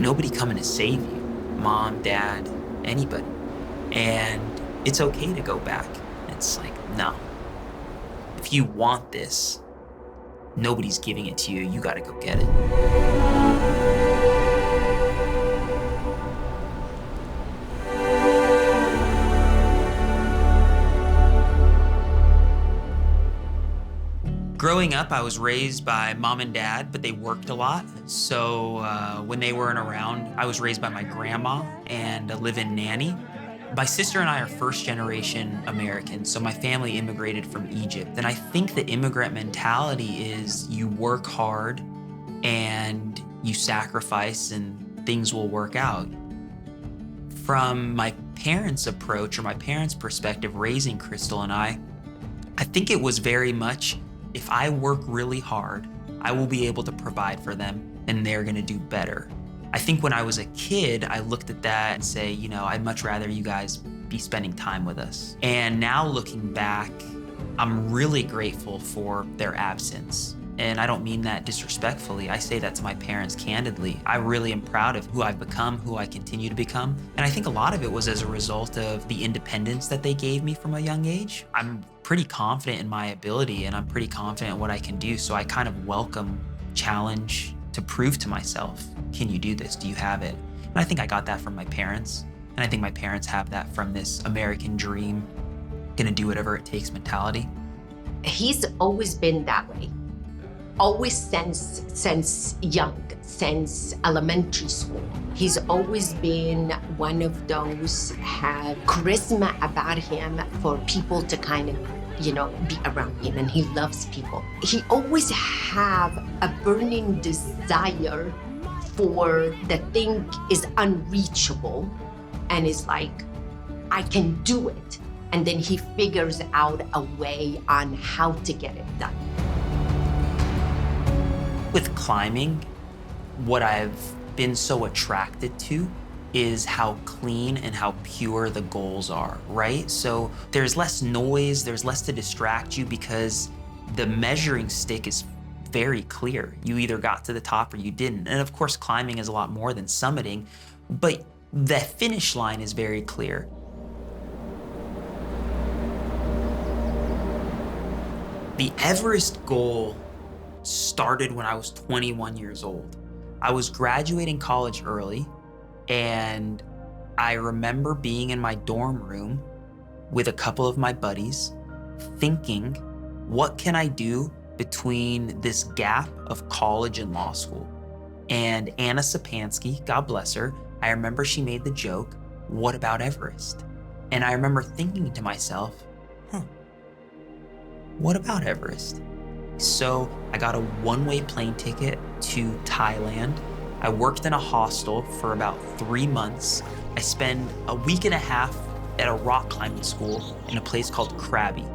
ain't nobody coming to save you. Mom, dad, anybody. And it's okay to go back. It's like, no. If you want this, nobody's giving it to you. You got to go get it. Growing up, I was raised by mom and dad, but they worked a lot. So when they weren't around, I was raised by my grandma and a live-in nanny. My sister and I are first-generation Americans, so my family immigrated from Egypt. And I think the immigrant mentality is you work hard and you sacrifice and things will work out. From my parents' approach or my parents' perspective raising Crystal and I think it was very much, if I work really hard, I will be able to provide for them and they're gonna do better. I think when I was a kid, I looked at that and say, you know, I'd much rather you guys be spending time with us. And now looking back, I'm really grateful for their absence. And I don't mean that disrespectfully. I say that to my parents candidly. I really am proud of who I've become, who I continue to become. And I think a lot of it was as a result of the independence that they gave me from a young age. I'm pretty confident in my ability and I'm pretty confident in what I can do. So I kind of welcome challenge to prove to myself, can you do this? Do you have it? And I think I got that from my parents. And I think my parents have that from this American dream, gonna do whatever it takes mentality. He's always been that way. Always since young, since elementary school. He's always been one of those have charisma about him for people to kind of, be around him, and he loves people. He always have a burning desire for the thing is unreachable and is like, I can do it. And then he figures out a way on how to get it done. With climbing, what I've been so attracted to is how clean and how pure the goals are, right? So there's less noise, there's less to distract you because the measuring stick is very clear. You either got to the top or you didn't. And of course, climbing is a lot more than summiting, but the finish line is very clear. The Everest goal started when I was 21 years old. I was graduating college early, and I remember being in my dorm room with a couple of my buddies thinking, what can I do between this gap of college and law school? And Anna Sapansky, God bless her, I remember she made the joke, what about Everest? And I remember thinking to myself, what about Everest? So I got a one-way plane ticket to Thailand. I worked in a hostel for about 3 months. I spent a week and a half at a rock climbing school in a place called Krabi,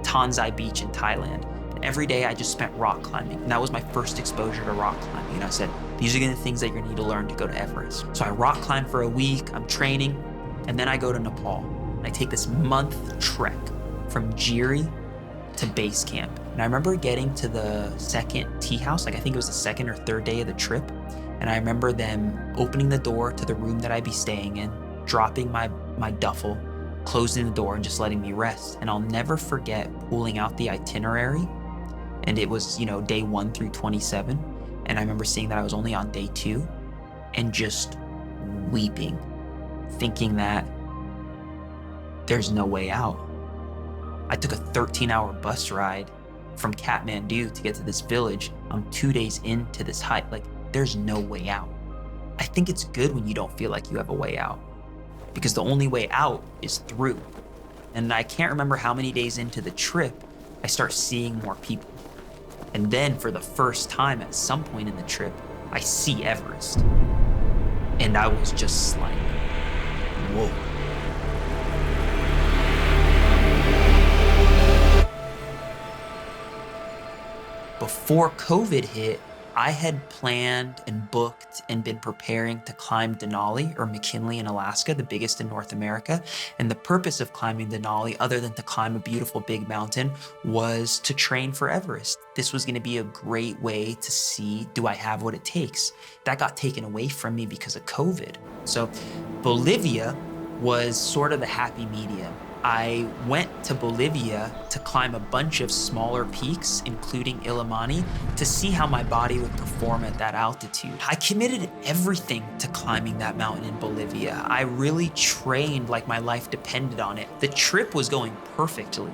Tansai Beach in Thailand. And every day I just spent rock climbing. And that was my first exposure to rock climbing. And I said, these are the things that you're gonna need to learn to go to Everest. So I rock climb for a week, I'm training, and then I go to Nepal. And I take this month trek from Jiri to base camp. And I remember getting to the second tea house, I think it was the second or third day of the trip. And I remember them opening the door to the room that I'd be staying in, dropping my duffel, closing the door and just letting me rest. And I'll never forget pulling out the itinerary. And it was, day 1 through 27. And I remember seeing that I was only on day 2 and just weeping, thinking that there's no way out. I took a 13-hour bus ride from Kathmandu to get to this village. I'm 2 days into this hike. There's no way out. I think it's good when you don't feel like you have a way out, because the only way out is through. And I can't remember how many days into the trip, I start seeing more people. And then for the first time at some point in the trip, I see Everest. And I was just like, whoa. Before COVID hit, I had planned and booked and been preparing to climb Denali or McKinley in Alaska, the biggest in North America. And the purpose of climbing Denali, other than to climb a beautiful big mountain, was to train for Everest. This was gonna be a great way to see, do I have what it takes? That got taken away from me because of COVID. So Bolivia was sort of the happy medium. I went to Bolivia to climb a bunch of smaller peaks, including Illimani, to see how my body would perform at that altitude. I committed everything to climbing that mountain in Bolivia. I really trained like my life depended on it. The trip was going perfectly.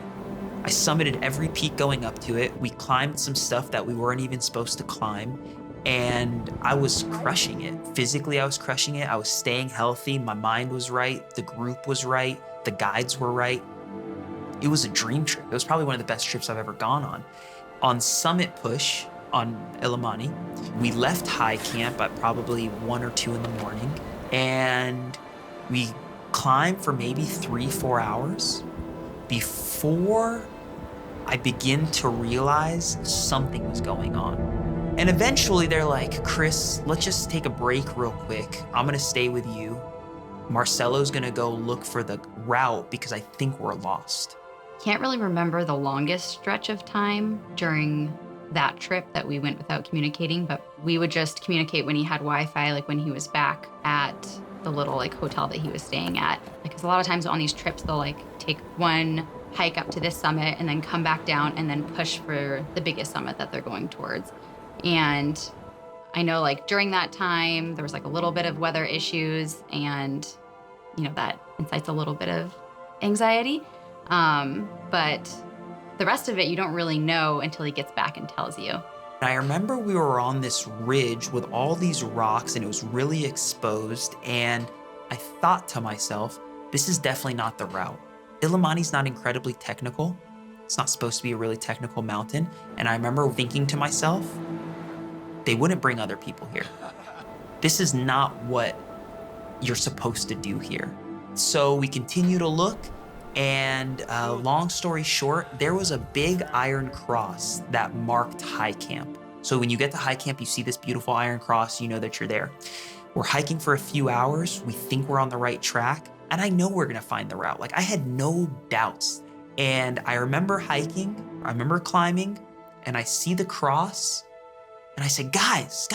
I summited every peak going up to it. We climbed some stuff that we weren't even supposed to climb. And I was crushing it. Physically, I was crushing it. I was staying healthy. My mind was right. The group was right. The guides were right. It was a dream trip. It was probably one of the best trips I've ever gone on. On summit push on Illimani, we left high camp at probably 1 or 2 in the morning, and we climbed for maybe 3-4 hours before I begin to realize something was going on. And eventually they're like, Krys, let's just take a break real quick. I'm gonna stay with you. Marcelo's gonna go look for the route because I think we're lost. Can't really remember the longest stretch of time during that trip that we went without communicating, but we would just communicate when he had Wi-Fi, like when he was back at the little like hotel that he was staying at. Because a lot of times on these trips, they'll like take one hike up to this summit and then come back down and then push for the biggest summit that they're going towards. And I know like during that time, there was like a little bit of weather issues and, you know, that incites a little bit of anxiety. But the rest of it, you don't really know until he gets back and tells you. I remember we were on this ridge with all these rocks and it was really exposed. And I thought to myself, this is definitely not the route. Illimani's not incredibly technical. It's not supposed to be a really technical mountain. And I remember thinking to myself, they wouldn't bring other people here. This is not what you're supposed to do here. So we continue to look, and long story short, there was a big iron cross that marked high camp. So when you get to high camp, you see this beautiful iron cross, you know that you're there. We're hiking for a few hours. We think we're on the right track, and I know we're gonna find the route. Like I had no doubts. And I remember hiking, I remember climbing, and I see the cross, and I said, guys,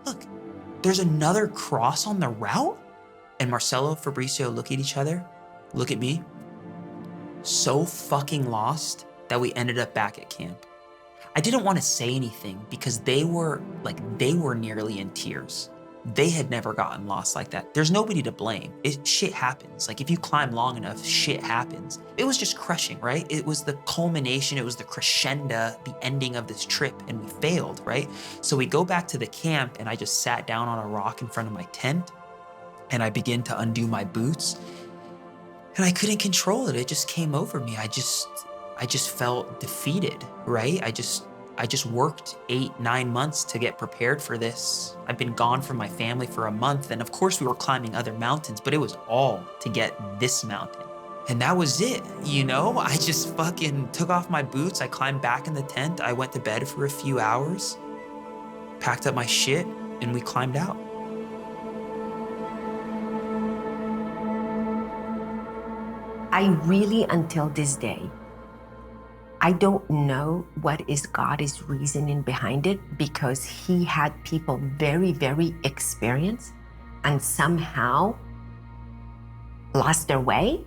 look, there's another cross on the route? And Marcelo, Fabricio look at each other, look at me, so fucking lost that we ended up back at camp. I didn't want to say anything because they were nearly in tears. They had never gotten lost like that. There's nobody to blame. Shit happens. Like if you climb long enough, shit happens. It was just crushing, right? It was the culmination, it was the crescendo, the ending of this trip, and we failed, right? So we go back to the camp and I just sat down on a rock in front of my tent and I began to undo my boots and I couldn't control it. It just came over me. I just felt defeated, right? I just worked 8-9 months to get prepared for this. I've been gone from my family for a month. And of course we were climbing other mountains, but it was all to get this mountain. And that was it, you know? I just fucking took off my boots. I climbed back in the tent. I went to bed for a few hours, packed up my shit, and we climbed out. I really, until this day, I don't know what is God's reasoning behind it, because he had people very, very experienced and somehow lost their way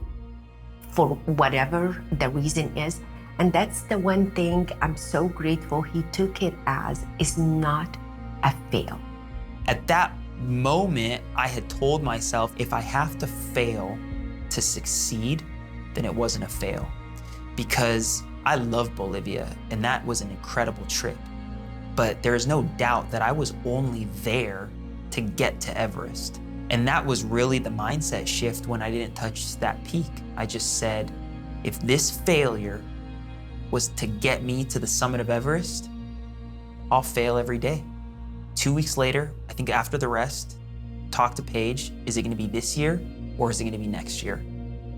for whatever the reason is. And that's the one thing I'm so grateful he took it as is not a fail. At that moment, I had told myself, if I have to fail to succeed, then it wasn't a fail. Because I love Bolivia, and that was an incredible trip. But there is no doubt that I was only there to get to Everest. And that was really the mindset shift when I didn't touch that peak. I just said, if this failure was to get me to the summit of Everest, I'll fail every day. 2 weeks later, I think after the rest, talked to Paige, is it gonna be this year or is it gonna be next year?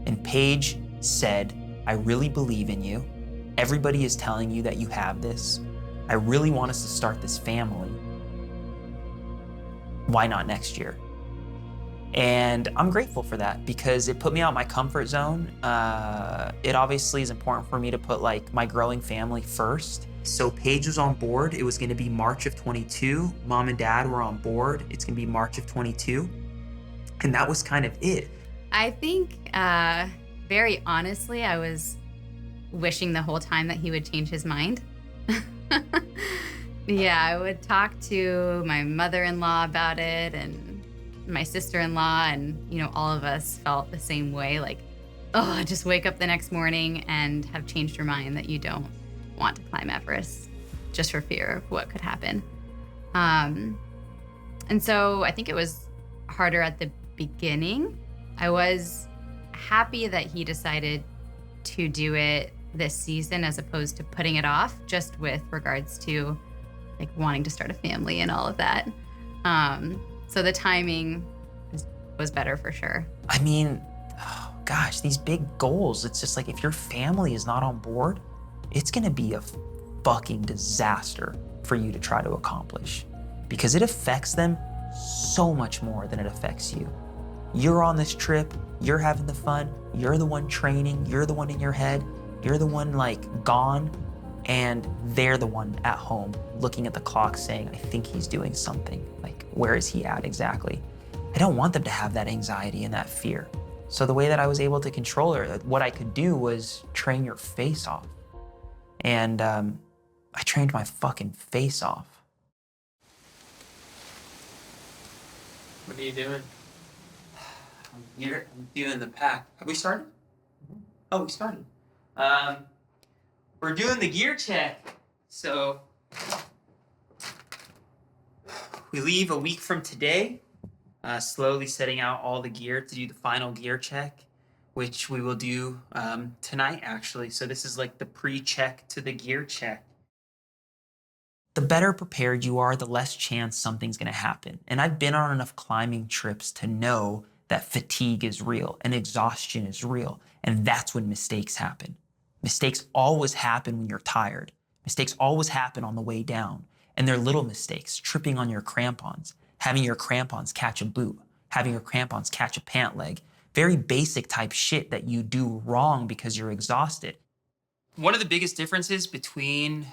And Paige said, I really believe in you. Everybody is telling you that you have this. I really want us to start this family. Why not next year? And I'm grateful for that because it put me out my comfort zone. It obviously is important for me to put like my growing family first. So Paige was on board. It was gonna be March of 22. Mom and dad were on board. It's gonna be March of 22. And that was kind of it. I think, very honestly, I was wishing the whole time that he would change his mind. Yeah, I would talk to my mother-in-law about it and my sister-in-law, and all of us felt the same way, like, oh, just wake up the next morning and have changed your mind that you don't want to climb Everest just for fear of what could happen. And so I think it was harder at the beginning. I was happy that he decided to do it this season as opposed to putting it off, just with regards to like wanting to start a family and all of that. So the timing was better for sure. I mean, oh gosh, these big goals, it's just like if your family is not on board, it's gonna be a fucking disaster for you to try to accomplish because it affects them so much more than it affects you. You're on this trip, you're having the fun, you're the one training, you're the one in your head, you're the one like gone, and they're the one at home looking at the clock saying, I think he's doing something. Like, where is he at exactly? I don't want them to have that anxiety and that fear. So the way that I was able to control her, what I could do was train your face off. And I trained my fucking face off. What are you doing? I'm here, I'm doing the pack. Have we started? Oh, we started. We're doing the gear check. So we leave a week from today, slowly setting out all the gear to do the final gear check, which we will do tonight actually. So this is like the pre-check to the gear check. The better prepared you are, the less chance something's gonna happen. And I've been on enough climbing trips to know that fatigue is real and exhaustion is real. And that's when mistakes happen. Mistakes always happen when you're tired. Mistakes always happen on the way down. And they're little mistakes, tripping on your crampons, having your crampons catch a boot, having your crampons catch a pant leg. Very basic type shit that you do wrong because you're exhausted. One of the biggest differences between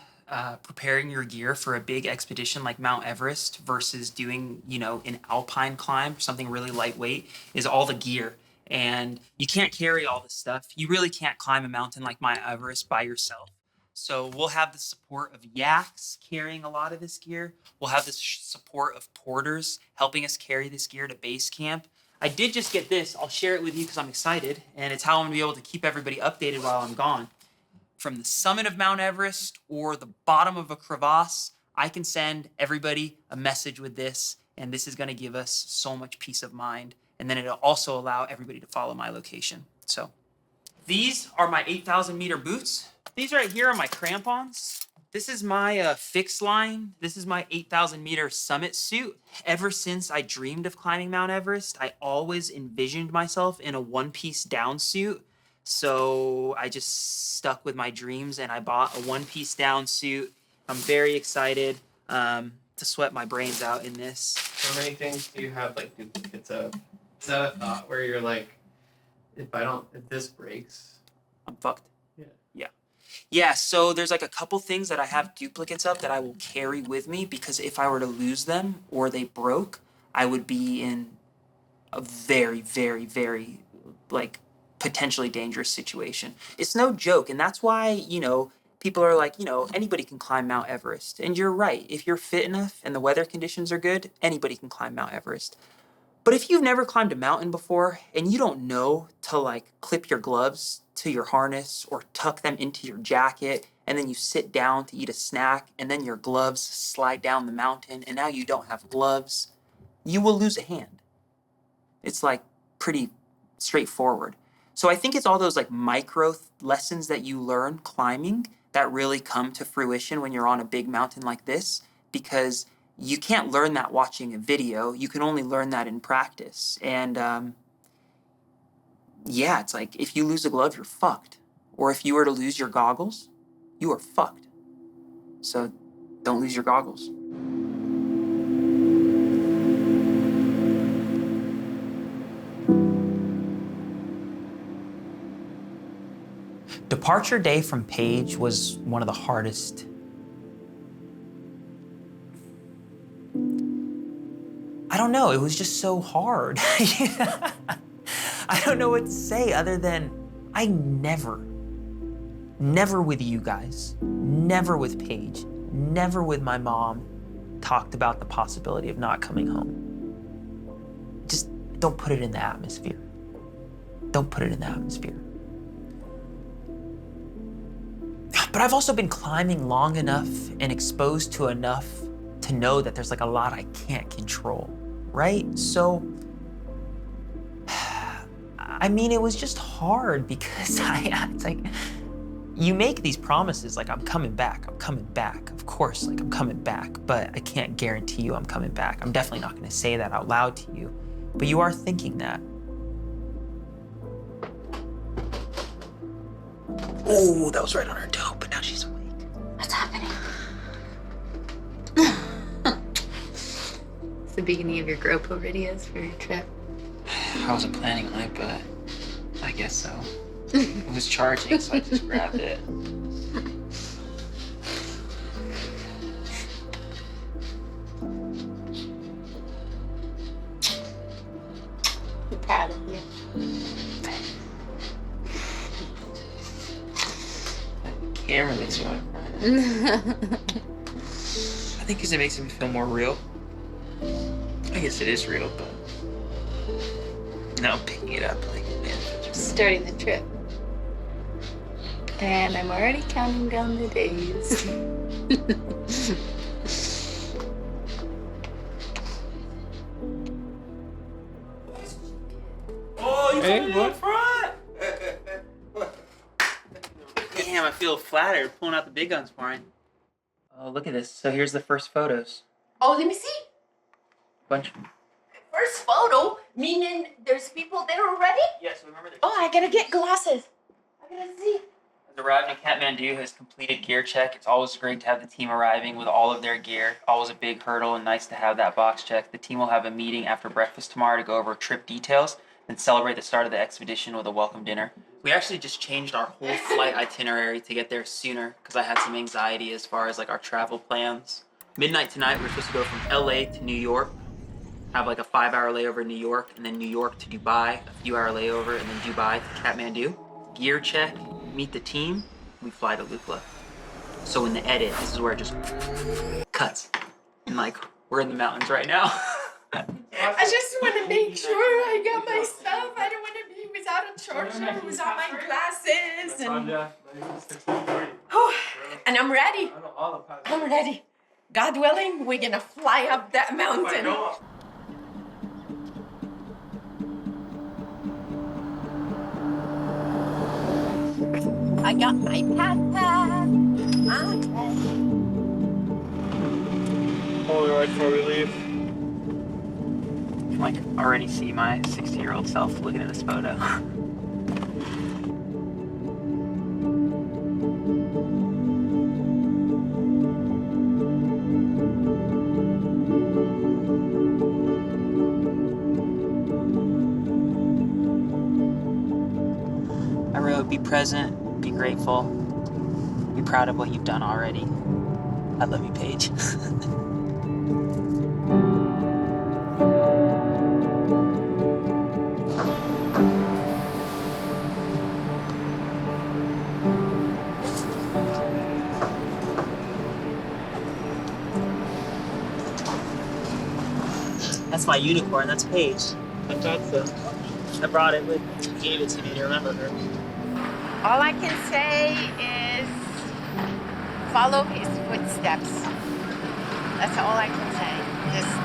preparing your gear for a big expedition like Mount Everest versus doing, an alpine climb, something really lightweight, is all the gear. And you can't carry all this stuff. You really can't climb a mountain like Mount Everest by yourself. So we'll have the support of yaks carrying a lot of this gear. We'll have the support of porters helping us carry this gear to base camp. I did just get this. I'll share it with you because I'm excited. And it's how I'm gonna be able to keep everybody updated while I'm gone. From the summit of Mount Everest or the bottom of a crevasse, I can send everybody a message with this, and this is gonna give us so much peace of mind. And then it'll also allow everybody to follow my location. So these are my 8,000 meter boots. These right here are my crampons. This is my fixed line. This is my 8,000 meter summit suit. Ever since I dreamed of climbing Mount Everest, I always envisioned myself in a one-piece down suit. So I just stuck with my dreams and I bought a one-piece down suit. I'm very excited to sweat my brains out in this. How many things do you have like duplicates of? Is that a thought where you're like, if this breaks, I'm fucked. Yeah. Yeah, so there's like a couple things that I have duplicates of that I will carry with me because if I were to lose them or they broke, I would be in a very, very, very like potentially dangerous situation. It's no joke. And that's why, people are like, anybody can climb Mount Everest. And you're right. If you're fit enough and the weather conditions are good, anybody can climb Mount Everest. But if you've never climbed a mountain before and you don't know to like clip your gloves to your harness or tuck them into your jacket, and then you sit down to eat a snack and then your gloves slide down the mountain and now you don't have gloves, you will lose a hand. It's like pretty straightforward. So I think it's all those like micro lessons that you learn climbing that really come to fruition when you're on a big mountain like this, because you can't learn that watching a video. You can only learn that in practice. And it's like if you lose a glove, you're fucked. Or if you were to lose your goggles, you are fucked. So Don't lose your goggles. Departure day from Page was one of the hardest. I don't know, it was just so hard. I don't know what to say other than I never with you guys, never with Paige, never with my mom talked about the possibility of not coming home. Just don't put it in the atmosphere. Don't put it in the atmosphere. But I've also been climbing long enough and exposed to enough to know that there's like a lot I can't control, right? So, I mean, it was just hard because it's like, you make these promises like, I'm coming back. Of course, like I'm coming back, but I can't guarantee you I'm coming back. I'm definitely not gonna say that out loud to you, but you are thinking that. Oh, that was right on her toe, but now she's awake. What's happening? It's the beginning of your GoPro videos for your trip. I wasn't planning on it, but I guess so. It was charging, so I just grabbed it. I'm proud of you. Camera makes me want to cry. I think because it makes me feel more real. I guess it is real, but now I'm picking it up like, man. Starting the trip. And I'm already counting down the days. Oh, you put it up front! Damn, I feel flattered pulling out the big guns for him. Oh, look at this. So here's the first photos. Oh, let me see. Bunch. First photo, meaning there's people there already? Yes, remember this. Oh, I gotta get glasses. I gotta see. Has arrived in Kathmandu, has completed gear check. It's always great to have the team arriving with all of their gear. Always a big hurdle and nice to have that box checked. The team will have a meeting after breakfast tomorrow to go over trip details and celebrate the start of the expedition with a welcome dinner. We actually just changed our whole flight itinerary to get there sooner because I had some anxiety as far as like our travel plans. Midnight tonight, we're supposed to go from LA to New York, have like a 5-hour layover in New York, and then New York to Dubai, a few hour layover, and then Dubai to Kathmandu. Gear check, meet the team, we fly to Lukla. So in the edit, this is where it just cuts. And like, we're in the mountains right now. I just want to make sure I got my stuff. I don't want to be without a charger, without my glasses. And I'm ready. I'm ready. God willing, we're gonna fly up that mountain. I got my backpack. Hold it right before we leave. I can like already see my 60-year-old self looking at this photo. I wrote, be present, be grateful, be proud of what you've done already. I love you, Paige. That's my unicorn, that's Paige. I thought so. I brought it with, gave it to me to remember her. All I can say is follow his footsteps. That's all I can say. Just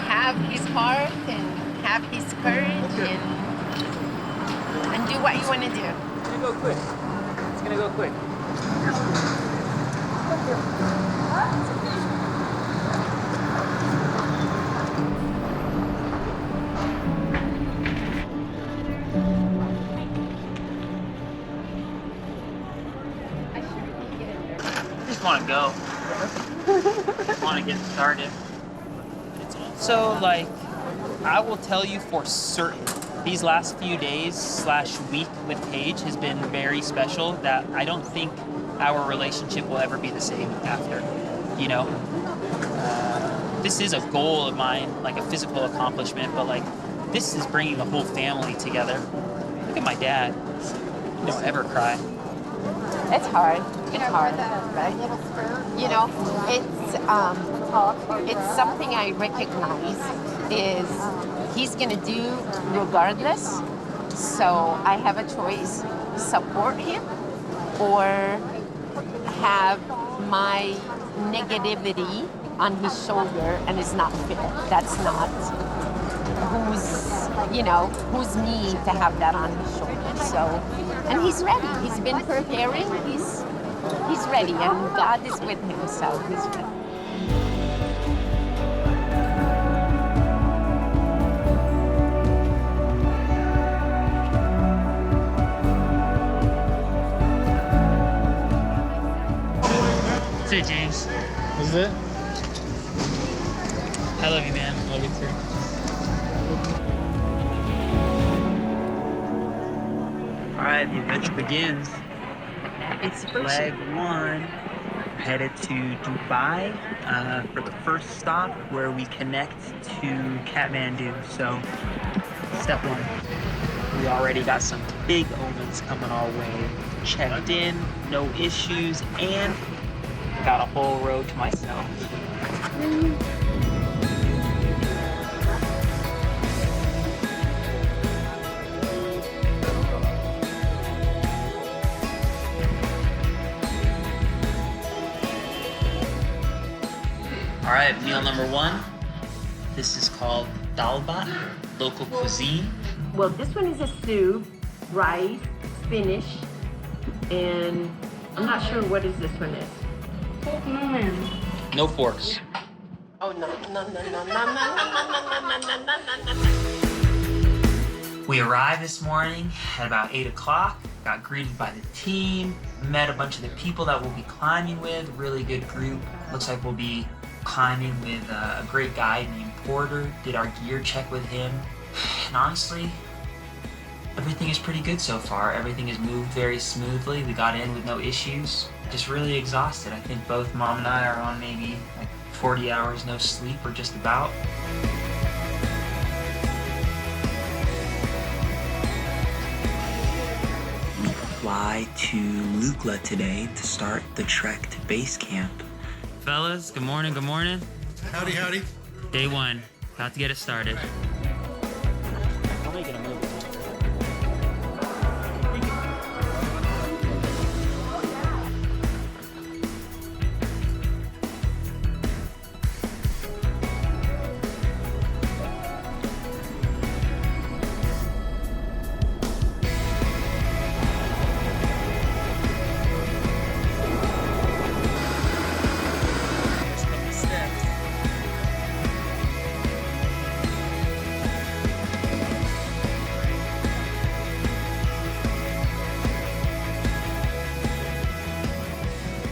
have his heart and have his courage and do what you want to do. It's gonna go quick. It's gonna go quick. I just want to go. Want to get started. It's also like, I will tell you for certain, these last few days / week with Paige has been very special, that I don't think our relationship will ever be the same after, you know? This is a goal of mine, like a physical accomplishment, but like, this is bringing the whole family together. Look at my dad. He don't ever cry. It's hard. It's hard, right? You know, it's something I recognize is he's gonna do regardless. So I have a choice: support him or have my negativity on his shoulder, and it's not fair. That's not who's me to have that on his shoulder. So, and he's ready. He's been preparing. He's ready, and God is with him. So he's ready. That's it, James. Is it? I love you, man. Love you too. All right, the adventure begins. Leg one, headed to Dubai for the first stop where we connect to Kathmandu. So, step one, we already got some big omens coming our way. Checked in, no issues, and got a whole row to myself. All right, meal number one. This is called dalbat, local cuisine. Well, this one is a soup, rice, spinach, and I'm not sure what is this one is. No forks. Oh no. We arrived this morning at about 8 o'clock, got greeted by the team, met a bunch of the people that we'll be climbing with, really good group. Looks like we'll be climbing with a great guide named Porter, did our gear check with him. And honestly, everything is pretty good so far. Everything has moved very smoothly. We got in with no issues. Just really exhausted. I think both Mom and I are on maybe like 40 hours no sleep or just about. We fly to Lukla today to start the trek to base camp. Fellas, good morning, good morning. Howdy, howdy. Day one, about to get it started.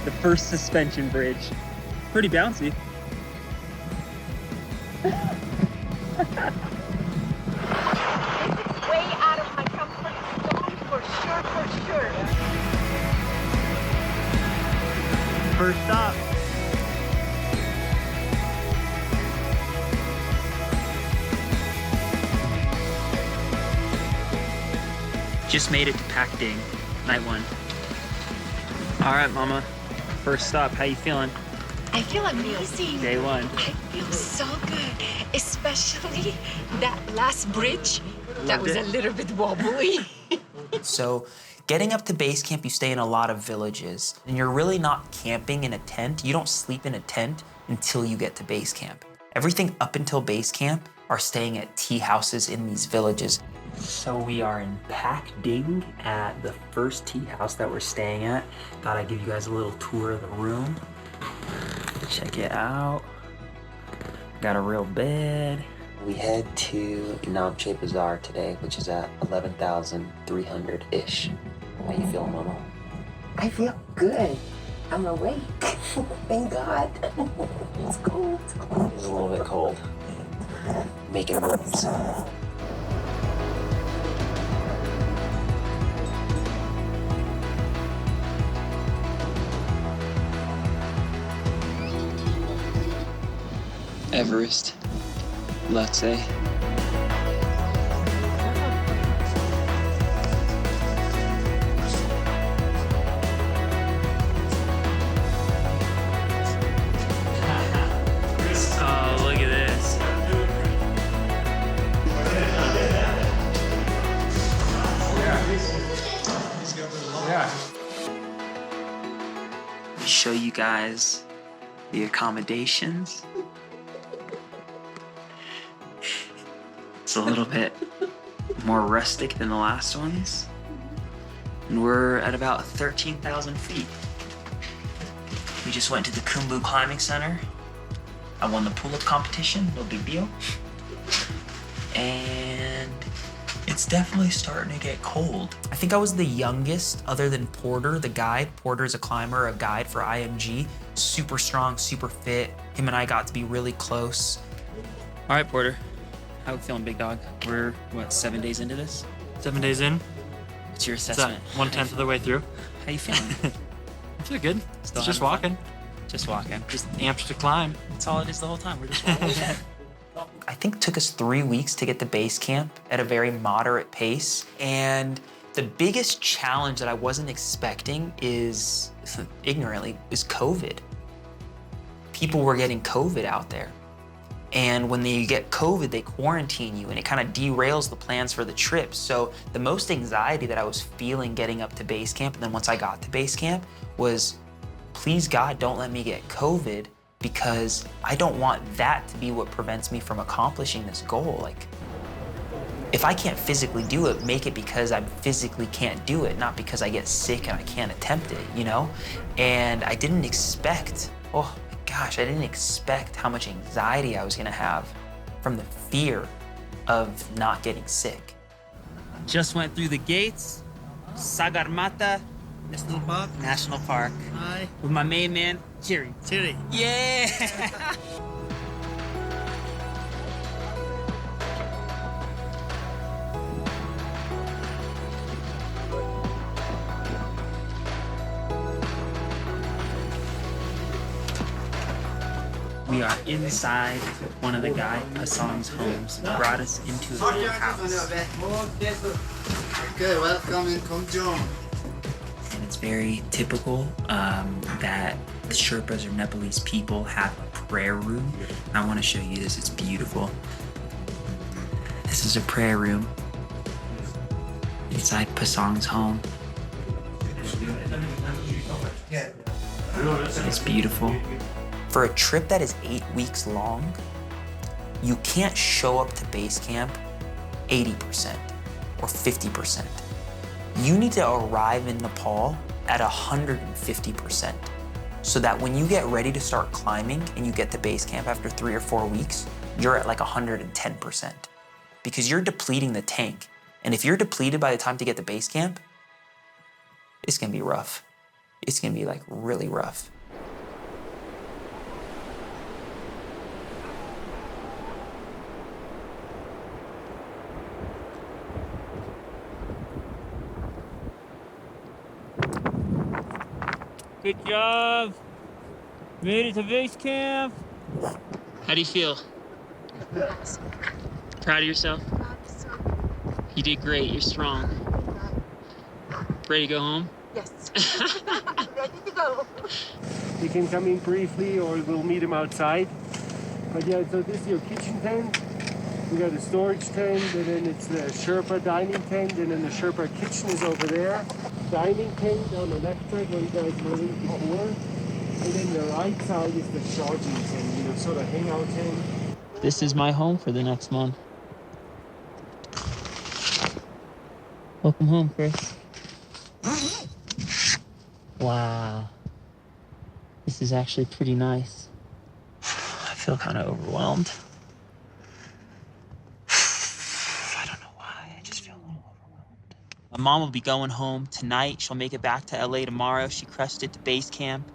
The first suspension bridge. Pretty bouncy. Way out of my comfort zone for sure. First stop. Just made it to Pakding, night one. All right, Mama. First stop, how you feeling? I feel amazing. Day one. I feel so good, especially that last bridge. That was a little bit wobbly. So, getting up to base camp, you stay in a lot of villages, and you're really not camping in a tent. You don't sleep in a tent until you get to base camp. Everything up until base camp are staying at tea houses in these villages. So we are in Pakding at the first tea house that we're staying at. Thought I'd give you guys a little tour of the room. Check it out. Got a real bed. We head to Namche Bazaar today, which is at 11,300-ish. How you feeling, Mama? I feel good. I'm awake. Thank God. It's cold. It's a little bit cold. Making rooms. Everest, let's say. Oh, look at this. Let me show you guys the accommodations. It's a little bit more rustic than the last ones. And we're at about 13,000 feet. We just went to the Kumbu Climbing Center. I won the pull-up competition, no big deal. And it's definitely starting to get cold. I think I was the youngest, other than Porter, the guide. Porter's a climber, a guide for IMG. Super strong, super fit. Him and I got to be really close. All right, Porter. How are we feeling, big dog? We're, what, 7 days into this? 7 days in. What's your Is assessment? that 1/10 of the way through? How you feeling? I feel good. Still Just having walking. fun? Just walking. Just amped to climb. That's all it is the whole time. We're just walking. I think it took us 3 weeks to get to base camp at a very moderate pace. And the biggest challenge that I wasn't expecting is, ignorantly, is COVID. People were getting COVID out there. And when they get COVID, they quarantine you and it kind of derails the plans for the trip. So the most anxiety that I was feeling getting up to base camp, and then once I got to base camp, was, please God, don't let me get COVID, because I don't want that to be what prevents me from accomplishing this goal. Like, if I can't physically do it, make it because I physically can't do it, not because I get sick and I can't attempt it, you know? And I didn't expect, oh my gosh, I didn't expect how much anxiety I was gonna have from the fear of not getting sick. Just went through the gates, Sagarmatha National Park. Hi. With my main man, Chiri. Chiri. Yeah! We are inside one of the guy Pasang's homes. He brought us into his little house. Okay, welcome and come join. And it's very typical that the Sherpas or Nepalese people have a prayer room. And I want to show you this, it's beautiful. This is a prayer room inside Pasang's home. It's beautiful. For a trip that is 8 weeks long, you can't show up to base camp 80% or 50%. You need to arrive in Nepal at 150%, so that when you get ready to start climbing and you get to base camp after 3 or 4 weeks, you're at like 110%, because you're depleting the tank. And if you're depleted by the time to get to base camp, it's gonna be rough. It's gonna be like really rough. Good job. Made it to base camp. How do you feel? Proud of yourself? You did great, you're strong. Ready to go home? Yes. Ready to go. You can come in briefly or we'll meet him outside. But yeah, so this is your kitchen tent. We got a storage tent, and then it's the Sherpa dining tent, and then the Sherpa kitchen is over there. Dining tent on the left side where you guys were in before. And then the right side is the charging tent, sort of hangout tent. This is my home for the next month. Welcome home, Krys. Wow. This is actually pretty nice. I feel kind of overwhelmed. I don't know why, I just feel a little overwhelmed. My mom will be going home tonight. She'll make it back to LA tomorrow. She crushed it to base camp.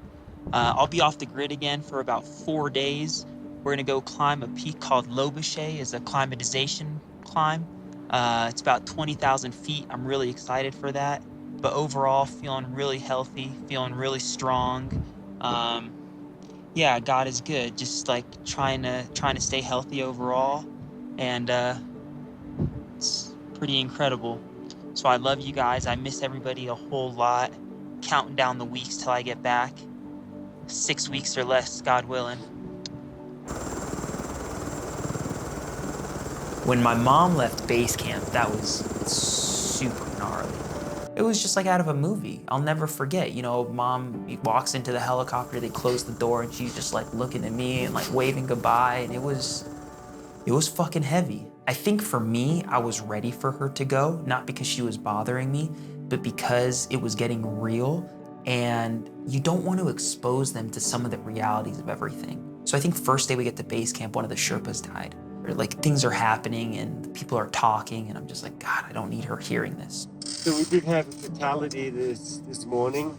I'll be off the grid again for about 4 days. We're gonna go climb a peak called Lobuche. It's a climatization climb. It's about 20,000 feet. I'm really excited for that. But overall, feeling really healthy, feeling really strong. Yeah, God is good. Just like trying to stay healthy overall, and it's pretty incredible. So I love you guys. I miss everybody a whole lot. Counting down the weeks till I get back. 6 weeks or less, God willing. When my mom left base camp, that was super gnarly. It was just like out of a movie. I'll never forget, you know, mom walks into the helicopter, they close the door, and she's just like looking at me and like waving goodbye, and it was fucking heavy. I think for me, I was ready for her to go, not because she was bothering me, but because it was getting real, and you don't want to expose them to some of the realities of everything. So I think first day we get to base camp, one of the Sherpas died. Or like things are happening and people are talking, and I'm just like, God, I don't need her hearing this. So we did have a fatality this morning.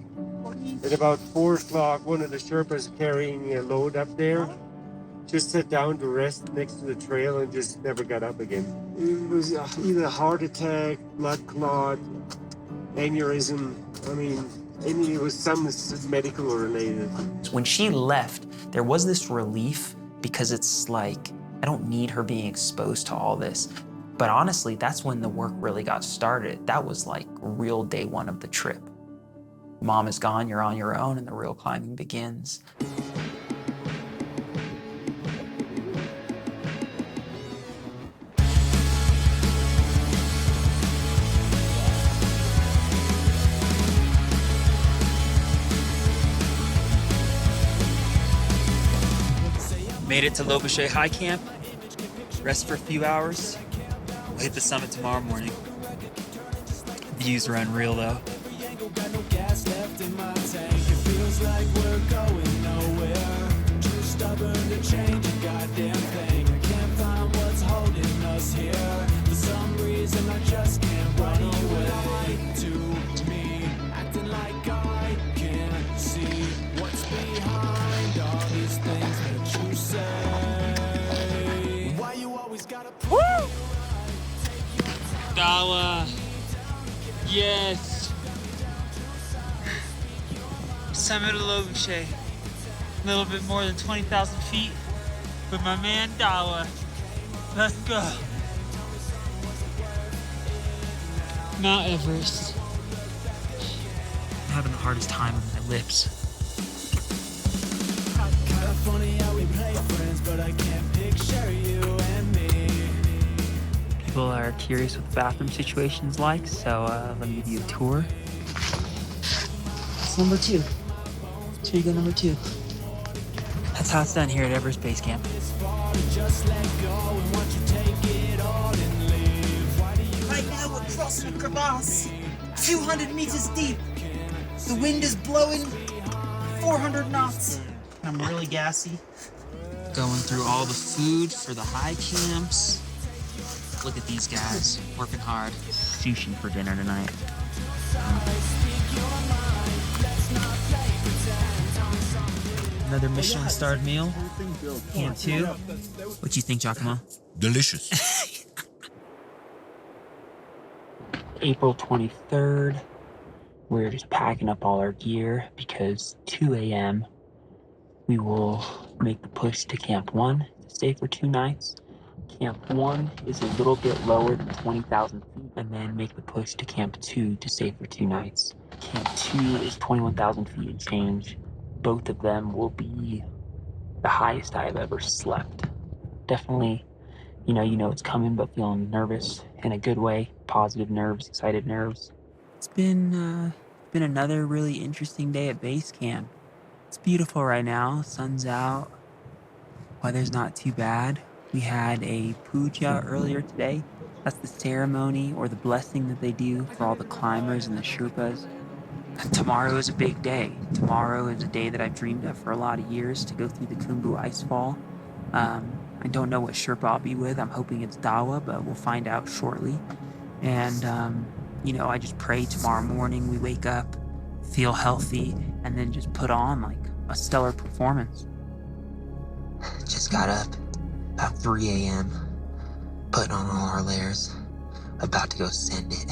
At about 4 o'clock, one of the Sherpas carrying a load up there just sat down to rest next to the trail and just never got up again. It was either a heart attack, blood clot, aneurysm. I mean, it was some medical related. When she left, there was this relief because it's like, I don't need her being exposed to all this. But honestly, that's when the work really got started. That was like real day one of the trip. Mom is gone, you're on your own, and the real climbing begins. Made it to Lobuche High Camp. Rest for a few hours. We'll hit the summit tomorrow morning. Views are unreal though. Dawa. Yes. Summit of Lobuche. A little bit more than 20,000 feet with my man Dawa. Let's go. Mount Everest. I'm having the hardest time with my lips. Kinda funny how we play friends, but I can't picture you and me. People are curious what the bathroom situation is like, so let me give you a tour. It's number 2. So you go number 2. That's how it's done here at Everest Base Camp. Right now we're crossing a crevasse, a few hundred meters deep. The wind is blowing 400 knots. I'm really gassy. Going through all the food for the high camps. Look at these guys, working hard. Sushi for dinner tonight. Another Michelin-starred meal. Camp 2. What you think, Giacomo? Delicious. April 23rd. We're just packing up all our gear because 2 a.m. we will make the push to Camp 1 to stay for 2 nights. Camp 1 is a little bit lower than 20,000 feet, and then make the push to Camp 2 to stay for 2 nights. Camp 2 is 21,000 feet and change. Both of them will be the highest I have ever slept. Definitely, you know it's coming, but feeling nervous in a good way. Positive nerves, excited nerves. It's been another really interesting day at base camp. It's beautiful right now. Sun's out. Weather's not too bad. We had a puja earlier today. That's the ceremony or the blessing that they do for all the climbers and the Sherpas. And tomorrow is a big day. Tomorrow is a day that I've dreamed of for a lot of years, to go through the Khumbu icefall. I don't know what Sherpa I'll be with. I'm hoping it's Dawa, but we'll find out shortly. And You know, I just pray tomorrow morning we wake up, feel healthy, and then just put on like a stellar performance. Just got up about 3 a.m., putting on all our layers, about to go send it.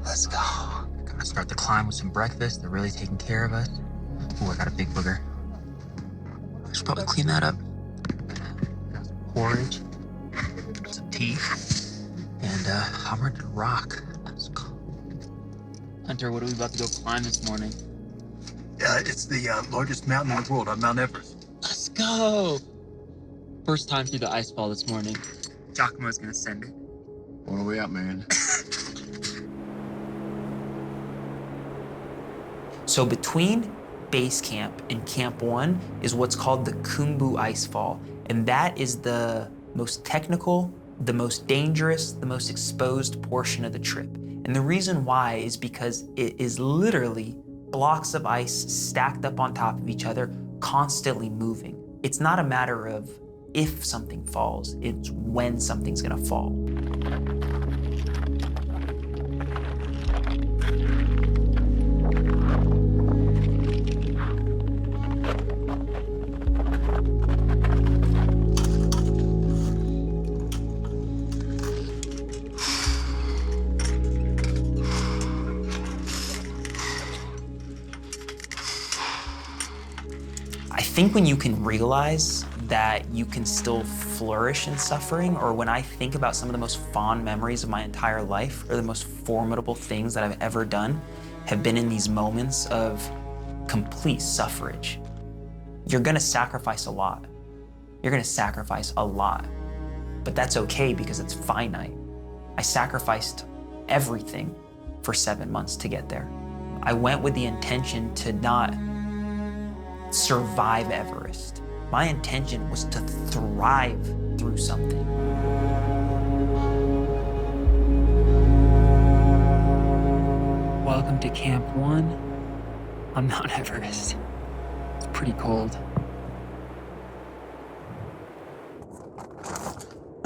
Let's go. Gonna start the climb with some breakfast. They're really taking care of us. Ooh, I got a big booger. I should probably clean that up. Got some porridge, some tea, and I'm ready to rock. Let's go. Hunter, what are we about to go climb this morning? It's the largest mountain in the world on Mount Everest. Let's go. First time through the icefall this morning. Giacomo's gonna send it. On the way up, man. So between base camp and Camp 1 is what's called the Khumbu Icefall. And that is the most technical, the most dangerous, the most exposed portion of the trip. And the reason why is because it is literally blocks of ice stacked up on top of each other, constantly moving. It's not a matter of if something falls, it's when something's gonna fall. I think when you can realize that you can still flourish in suffering, or when I think about some of the most fond memories of my entire life, or the most formidable things that I've ever done, have been in these moments of complete suffrage. You're gonna sacrifice a lot. You're gonna sacrifice a lot, but that's okay because it's finite. I sacrificed everything for 7 months to get there. I went with the intention to not survive Everest. My intention was to thrive through something. Welcome to Camp 1 on Mount Everest. It's pretty cold.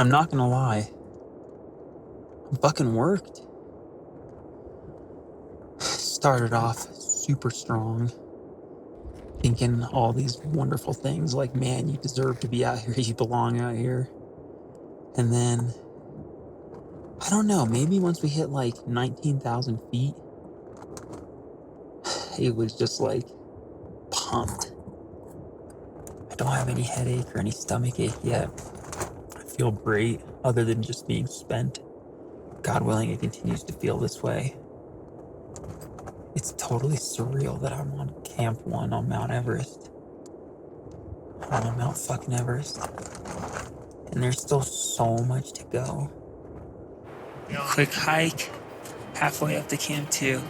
I'm not gonna lie. I'm fucking worked. Started off super strong, thinking all these wonderful things like, man, you deserve to be out here, you belong out here. And then, I don't know, maybe once we hit like 19,000 feet, it was just like pumped. I don't have any headache or any stomach ache yet. I feel great, other than just being spent. God willing, it continues to feel this way. It's totally surreal that I'm on Camp 1 on Mount Everest. I'm on Mount fucking Everest. And there's still so much to go. Quick hike, halfway up to Camp 2.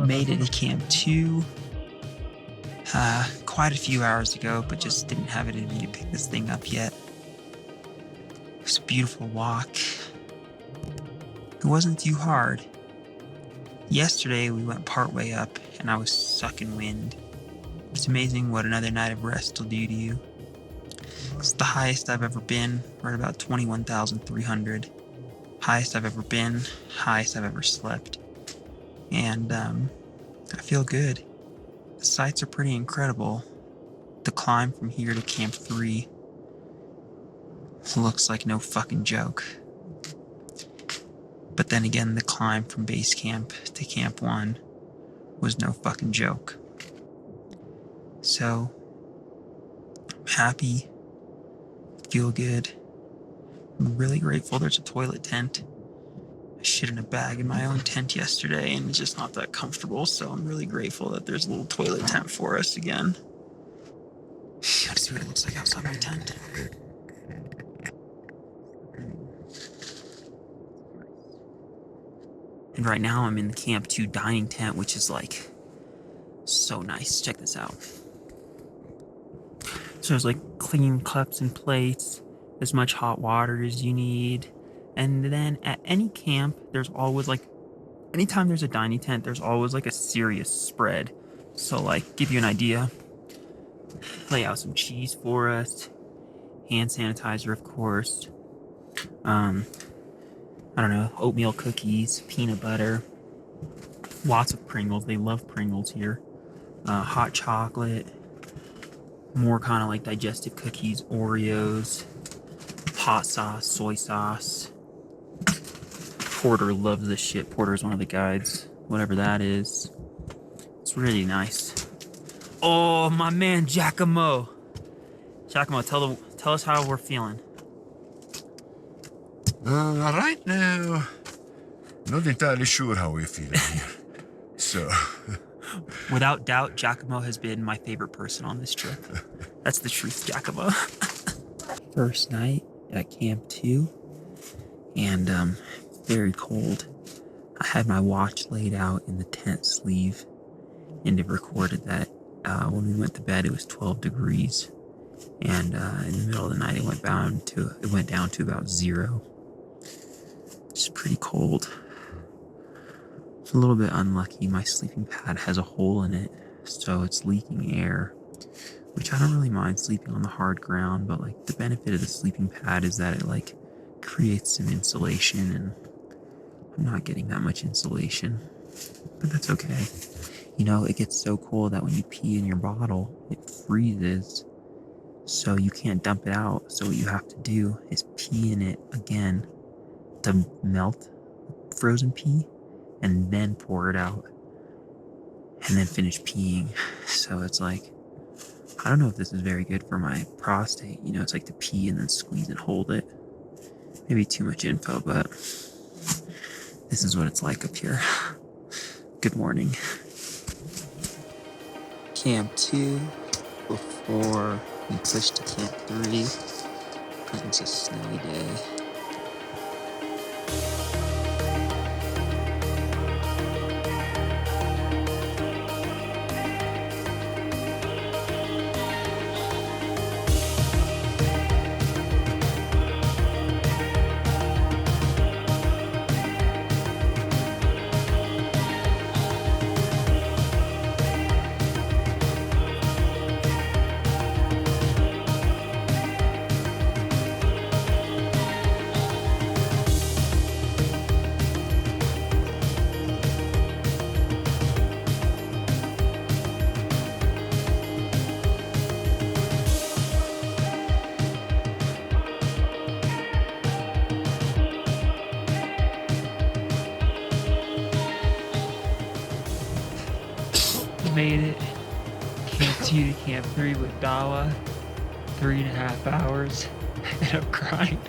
Made it to Camp 2 quite a few hours ago, but just didn't have it in me to pick this thing up yet. It was a beautiful walk. It wasn't too hard. Yesterday we went partway up and I was sucking wind. It's amazing what another night of rest will do to you. It's the highest I've ever been. We're at about 21,300. Highest I've ever been, highest I've ever slept. And I feel good. The sights are pretty incredible. The climb from here to Camp 3 looks like no fucking joke. But then again, the climb from base camp to Camp 1 was no fucking joke. So, I'm happy, feel good. I'm really grateful there's a toilet tent. I shit in a bag in my own tent yesterday and it's just not that comfortable, so I'm really grateful that there's a little toilet tent for us again. see what it looks like outside my tent. And right now I'm in the Camp 2 dining tent, which is like so nice. Check this out. So there's like clean cups and plates, as much hot water as you need. And then at any camp, there's always like, anytime there's a dining tent, there's always like a serious spread. So like, give you an idea, lay out some cheese for us, hand sanitizer, of course. I don't know, oatmeal cookies, peanut butter, lots of Pringles. They love Pringles here. Hot chocolate, more kind of like digestive cookies, Oreos, hot sauce, soy sauce. Porter loves this shit. Porter is one of the guides, whatever that is. It's really nice. Oh, my man, Giacomo. Giacomo, tell us how we're feeling. Right now, not entirely sure how we're feeling here. So. Without doubt, Giacomo has been my favorite person on this trip. That's the truth, Giacomo. First night at Camp 2, and very cold. I had my watch laid out in the tent sleeve, and it recorded that when we went to bed it was 12 degrees, and in the middle of the night it went down to about 0. It's pretty cold. It's a little bit unlucky. My sleeping pad has a hole in it, so it's leaking air, which I don't really mind sleeping on the hard ground, but like the benefit of the sleeping pad is that it like creates some insulation, and I'm not getting that much insulation, but that's okay. You know, it gets so cold that when you pee in your bottle, it freezes, so you can't dump it out. So what you have to do is pee in it again to melt frozen pee, and then pour it out, and then finish peeing. So it's like, I don't know if this is very good for my prostate. You know, it's like to pee and then squeeze and hold it. Maybe too much info, but this is what it's like up here. Good morning. Camp 2 before we push to Camp 3. It's a snowy day. Made it. Camp 2 to Camp 3 with Dawa. 3.5 hours. And I'm crying.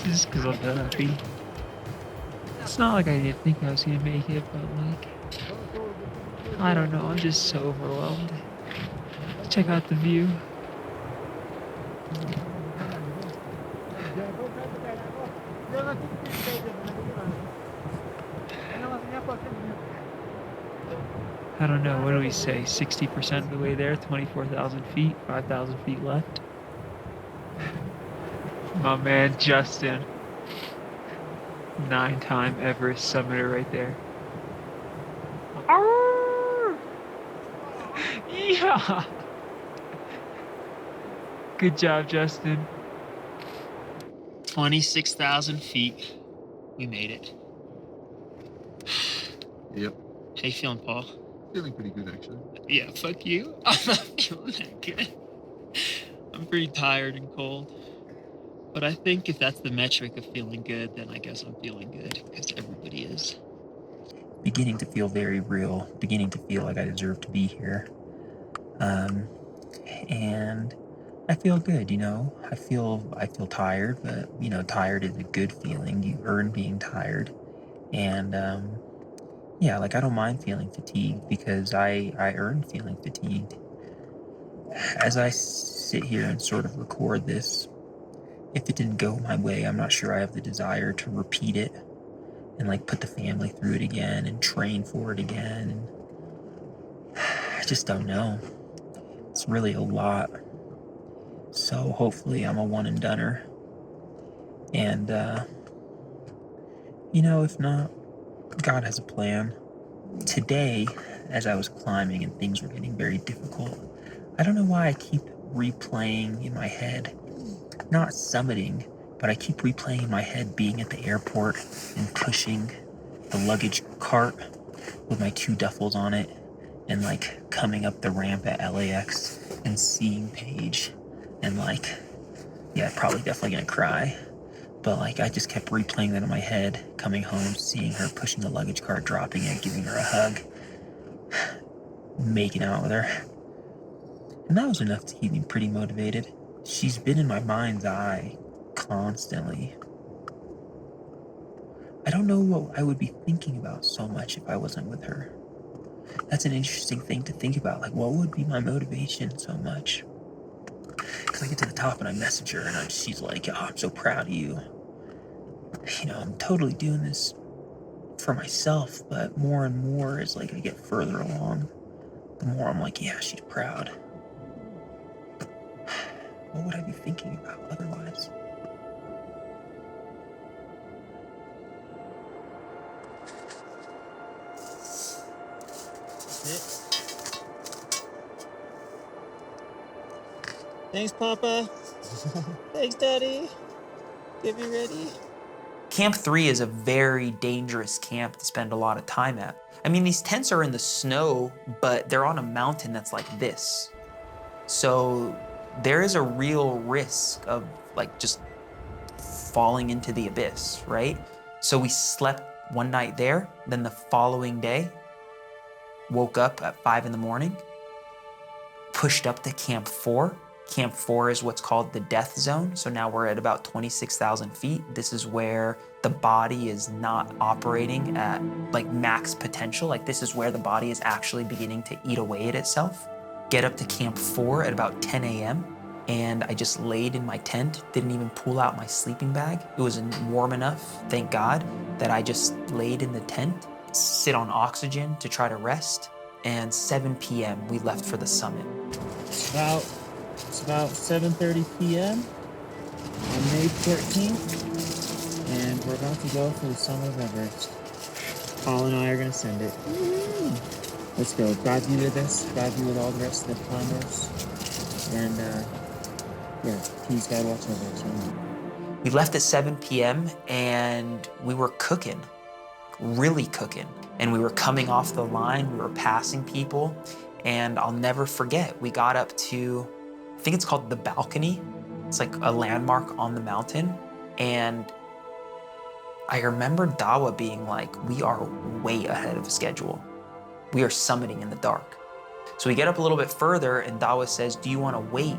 Just because I'm happy. It's not like I didn't think I was going to make it, but like, I don't know. I'm just so overwhelmed. Check out the view. I don't know, what do we say? 60% of the way there, 24,000 feet, 5,000 feet left. My man, Justin. 9-time Everest summiter right there. Arrgh! Yeah! Good job, Justin. 26,000 feet. We made it. Yep. How you feeling, Paul? Feeling pretty good, actually. Yeah, fuck you. I'm not feeling that good. I'm pretty tired and cold. But I think if that's the metric of feeling good, then I guess I'm feeling good, because everybody is. Beginning to feel very real. Beginning to feel like I deserve to be here. And I feel good, you know. I feel tired, but, you know, tired is a good feeling. You earn being tired. And, yeah, like I don't mind feeling fatigued because I earned feeling fatigued. As I sit here and sort of record this, if it didn't go my way, I'm not sure I have the desire to repeat it and like put the family through it again and train for it again. And I just don't know. It's really a lot. So hopefully I'm a one and doneer. And, if not, God has a plan. Today, as I was climbing and things were getting very difficult, I don't know why I keep replaying in my head, not summiting, but I keep replaying in my head being at the airport and pushing the luggage cart with my 2 duffels on it and like coming up the ramp at LAX and seeing Paige and probably definitely gonna cry. But I just kept replaying that in my head, coming home, seeing her pushing the luggage cart, dropping it, giving her a hug, making out with her. And that was enough to keep me pretty motivated. She's been in my mind's eye constantly. I don't know what I would be thinking about so much if I wasn't with her. That's an interesting thing to think about. What would be my motivation so much? Because I get to the top and I message her and she's like, oh, I'm so proud of you. I'm totally doing this for myself, but more and more as I get further along, the more I'm like, yeah, she's proud. What would I be thinking about otherwise? Thanks, Papa. Thanks, Daddy. Get me ready. Camp 3 is a very dangerous camp to spend a lot of time at. I mean, these tents are in the snow, but they're on a mountain that's like this. So there is a real risk of just falling into the abyss, right? So we slept one night there, then the following day, woke up at 5 in the morning, pushed up to Camp 4. Camp 4 is what's called the death zone. So now we're at about 26,000 feet. This is where the body is not operating at max potential. This is where the body is actually beginning to eat away at itself. Get up to Camp 4 at about 10 a.m. and I just laid in my tent, didn't even pull out my sleeping bag. It was warm enough, thank God, that I just laid in the tent, sit on oxygen to try to rest. And 7 p.m. we left for the summit. It's about 7:30 p.m. on May 13th, and we're about to go for the summit of Everest. Paul and I are going to send it. Let's go. God be with us. God be with all the rest of the climbers. And, please, God, watch over us. We left at 7 p.m. and we were cooking, really cooking. And we were coming off the line, we were passing people, and I'll never forget, we got up to, I think it's called the balcony. It's like a landmark on the mountain. And I remember Dawa being like, we are way ahead of schedule. We are summiting in the dark. So we get up a little bit further and Dawa says, do you want to wait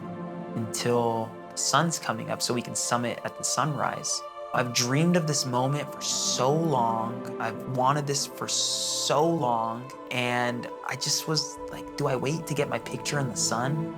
until the sun's coming up so we can summit at the sunrise? I've dreamed of this moment for so long. I've wanted this for so long. And I just was like, do I wait to get my picture in the sun?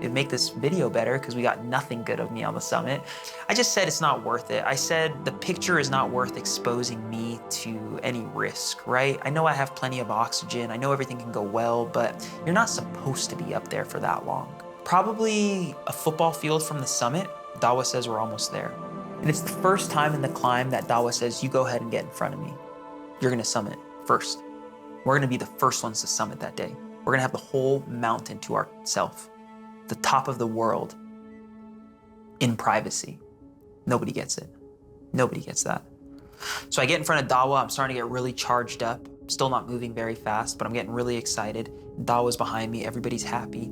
It'd make this video better because we got nothing good of me on the summit. I just said it's not worth it. I said the picture is not worth exposing me to any risk, right? I know I have plenty of oxygen. I know everything can go well, but you're not supposed to be up there for that long. Probably a football field from the summit. Dawa says we're almost there. And it's the first time in the climb that Dawa says, you go ahead and get in front of me. You're gonna summit first. We're gonna be the first ones to summit that day. We're gonna have the whole mountain to ourselves, the top of the world, in privacy. Nobody gets it. Nobody gets that. So I get in front of Dawa, I'm starting to get really charged up. I'm still not moving very fast, but I'm getting really excited. Dawa's behind me, everybody's happy.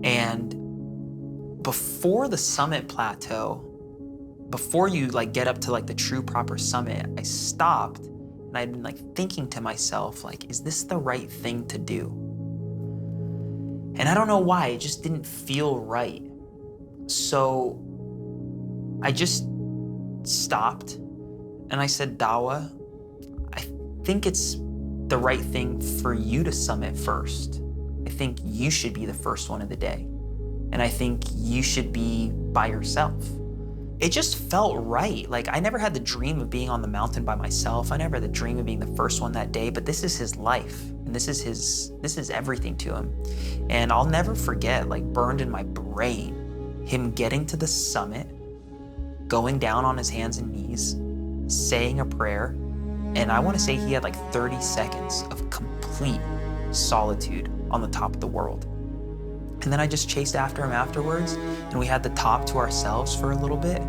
And before the summit plateau, before you get up to the true proper summit, I stopped and I'd been thinking to myself, is this the right thing to do? And I don't know why, it just didn't feel right. So I just stopped and I said, Dawa, I think it's the right thing for you to summit first. I think you should be the first one of the day. and I think you should be by yourself. It just felt right. Like, I never had the dream of being on the mountain by myself. I never had the dream of being the first one that day, but this is his life, and this is everything to him. And I'll never forget, like, burned in my brain, him getting to the summit, going down on his hands and knees, saying a prayer, and I want to say he had like 30 seconds of complete solitude on the top of the world. And then I just chased after him afterwards, and we had the top to ourselves for a little bit,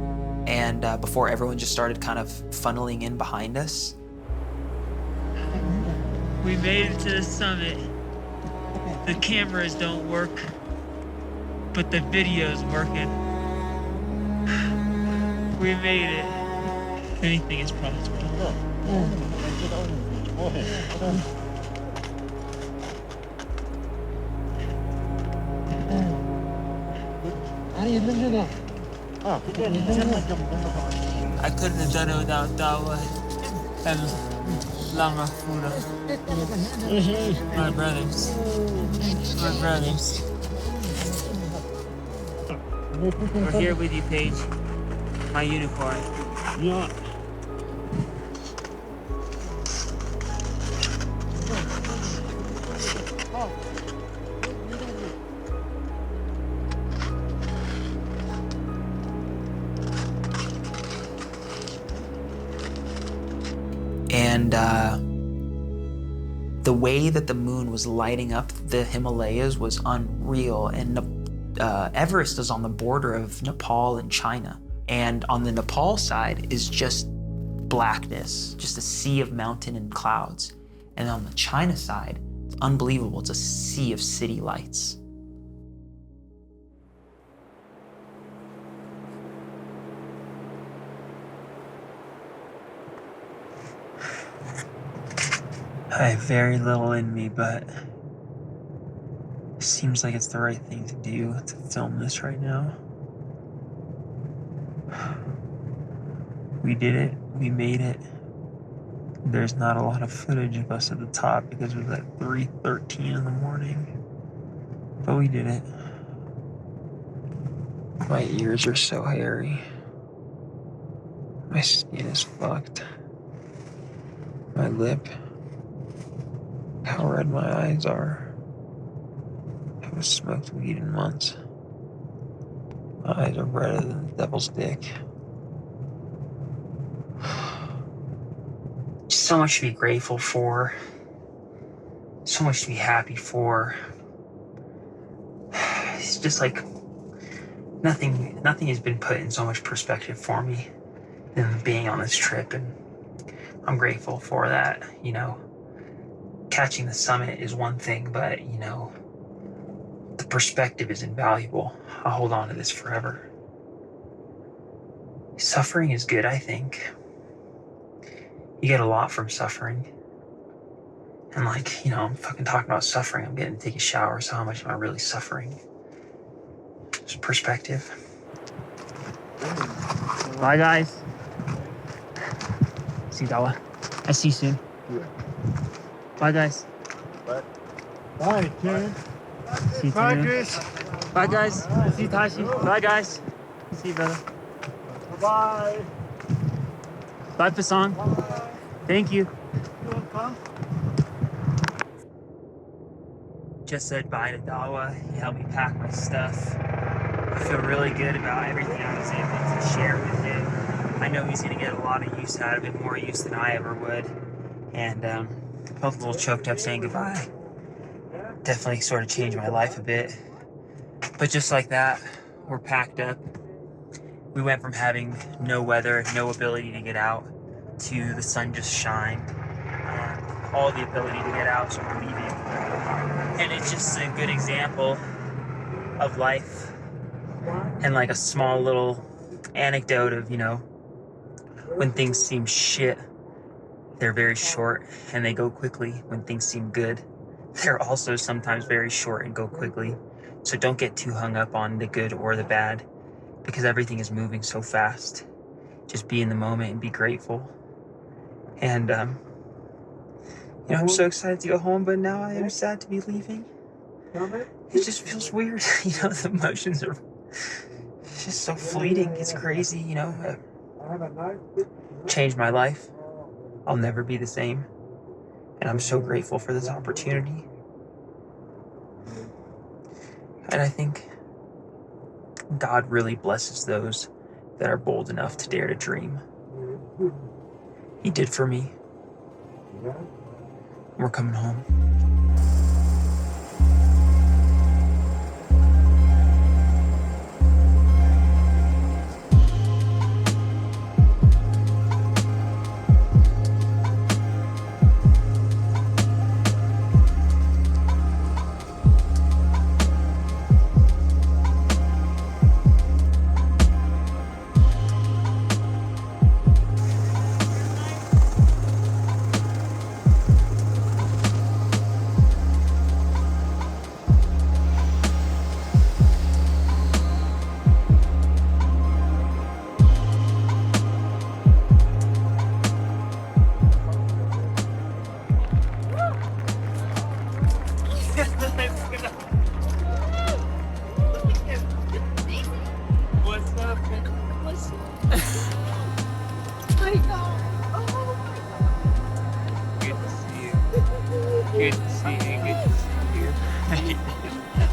and before everyone just started kind of funneling in behind us. We made it to the summit. The cameras don't work, but the video's working. We made it. Anything is possible. I couldn't have done it without Dawa and Lama Fuda. My brothers. My brothers. We're here with you, Paige. My unicorn. Yeah. And the way that the moon was lighting up the Himalayas was unreal. And Everest is on the border of Nepal and China. And on the Nepal side is just blackness, just a sea of mountain and clouds. And on the China side, it's unbelievable. It's a sea of city lights. I have very little in me, but it seems like it's the right thing to do to film this right now. We did it. We made it. There's not a lot of footage of us at the top because it was at 3:13 in the morning. But we did it. My ears are so hairy. My skin is fucked. My lip. How red my eyes are. I haven't smoked weed in months. My eyes are redder than the devil's dick. So much to be grateful for. So much to be happy for. It's just like nothing has been put in so much perspective for me than being on this trip, and I'm grateful for that. You know, catching the summit is one thing, but you know, the perspective is invaluable. I'll hold on to this forever. Suffering is good, I think. You get a lot from suffering. And like, you know, I'm fucking talking about suffering. I'm getting to take a shower, so how much am I really suffering? Just perspective. Bye, guys. See you, Dawa. I see you soon. Bye, guys. Bye. Bye, Karen. See you Bye, soon. Krys. Bye, guys. See you, Tashi. Bye, guys. See you, brother. Bye. Bye, Pasang. Bye. Thank you. You're welcome. Just said bye to Dawa. He helped me pack my stuff. I feel really good about everything I was able to share with him. I know he's gonna get a lot of use out of it, more use than I ever would. And felt a little choked up saying goodbye. Definitely sort of changed my life a bit. But just like that, we're packed up. We went from having no weather, no ability to get out, to the sun just shined, and all the ability to get out, so we're leaving. And it's just a good example of life, and like a small little anecdote of, you know, when things seem shit, they're very short and they go quickly. When things seem good, they're also sometimes very short and go quickly. So don't get too hung up on the good or the bad, because everything is moving so fast. Just be in the moment and be grateful. And, you know, I'm so excited to go home, but now I am sad to be leaving. it just feels weird. The emotions are it's just so fleeting. It's crazy, Changed my life. I'll never be the same. And I'm so grateful for this opportunity. And I think God really blesses those that are bold enough to dare to dream. He did for me. We're coming home.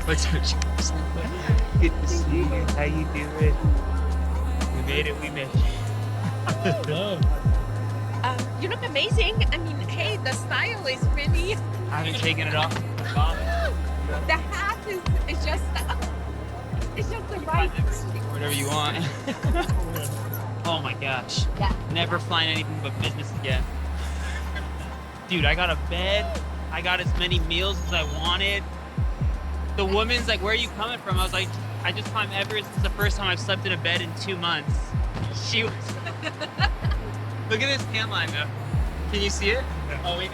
What's up, James? Good to see you. How you doing? We made it. We made it. Hello. You look amazing. I mean, hey, the style is really. I haven't taken it off. The hat is just. It's just the right. Whatever you want. Oh my gosh. Yeah. Never flying anything but business again. Dude, I got a bed. I got as many meals as I wanted. The woman's like, where are you coming from? I was like, I just climbed Everest. It's the first time I've slept in a bed in 2 months. She was... Look at this tan line, though. Can you see it? Yeah. Oh, wait.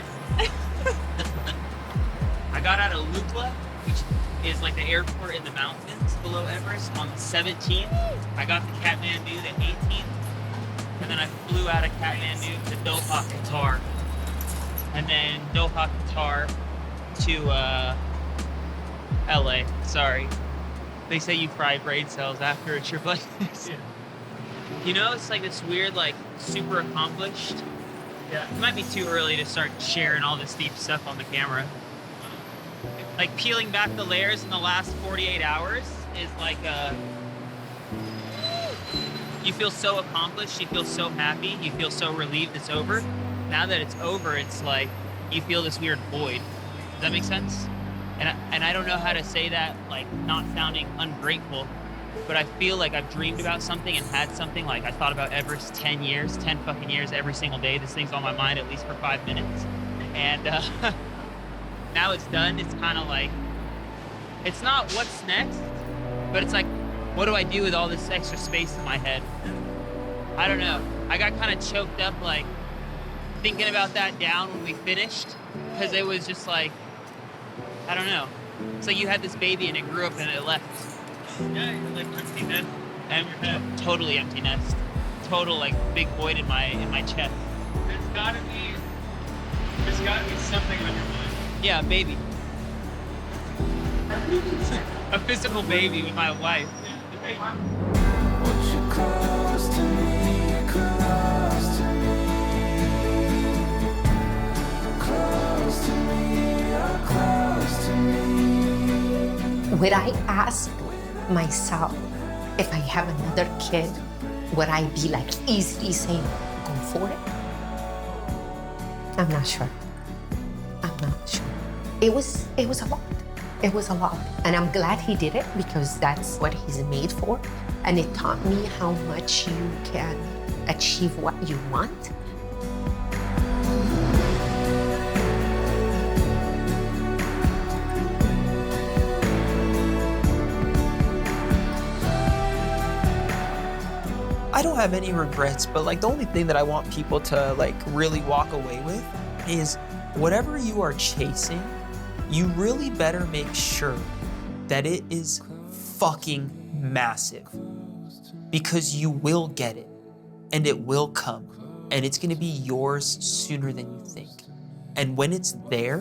I got out of Lukla, which is like the airport in the mountains below Everest, on the 17th. I got to Kathmandu the 18th. And then I flew out of Kathmandu to Doha, Qatar. And then Doha, Qatar to LA. Sorry. They say you fry brain cells after a trip like this. Yeah. It's like this weird, like, super accomplished. Yeah. It might be too early to start sharing all this deep stuff on the camera. Like, peeling back the layers in the last 48 hours is like you feel so accomplished, you feel so happy, you feel so relieved it's over. Now that it's over, it's like you feel this weird void. Does that make sense? And I don't know how to say that, like, not sounding ungrateful, but I feel like I've dreamed about something and had something. Like, I thought about Everest 10 fucking years every single day. This thing's on my mind at least for 5 minutes. And now it's done. It's kind of like, it's not what's next, but it's like, what do I do with all this extra space in my head? I don't know. I got kind of choked up, like, thinking about that down when we finished, because it was just like, I don't know. It's like you had this baby and it grew up and it left. Yeah, you're like empty nest. And totally empty nest. Total, like, big void in my chest. There's gotta be something on your mind. Yeah, a baby. A physical baby with my wife. Would I ask myself if I have another kid, would I be like easily saying, go for it? I'm not sure. It was a lot. It was a lot. And I'm glad he did it, because that's what he's made for. And it taught me how much you can achieve what you want. I don't have any regrets, but like the only thing that I want people to like really walk away with is whatever you are chasing, you really better make sure that it is fucking massive, because you will get it and it will come and it's gonna be yours sooner than you think. And when it's there,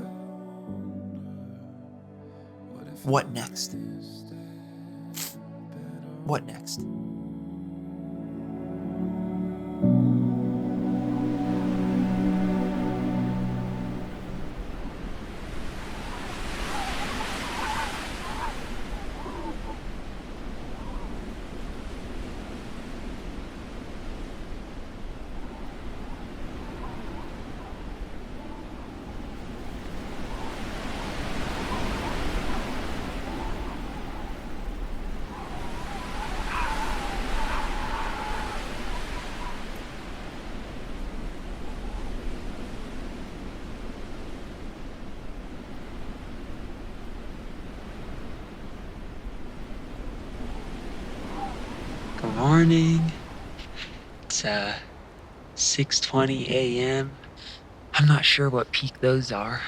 What next? What next? Good morning. It's 6:20 a.m. I'm not sure what peak those are,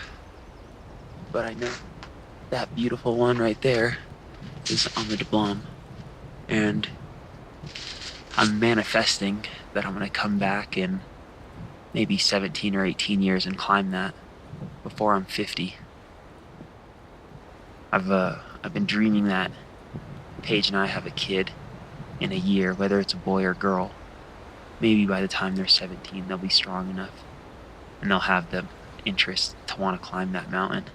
but I know that beautiful one right there is on the Dublin, and I'm manifesting that I'm gonna come back in maybe 17 or 18 years and climb that before I'm 50. I've been dreaming that Paige and I have a kid in a year, whether it's a boy or girl. Maybe by the time they're 17, they'll be strong enough and they'll have the interest to want to climb that mountain.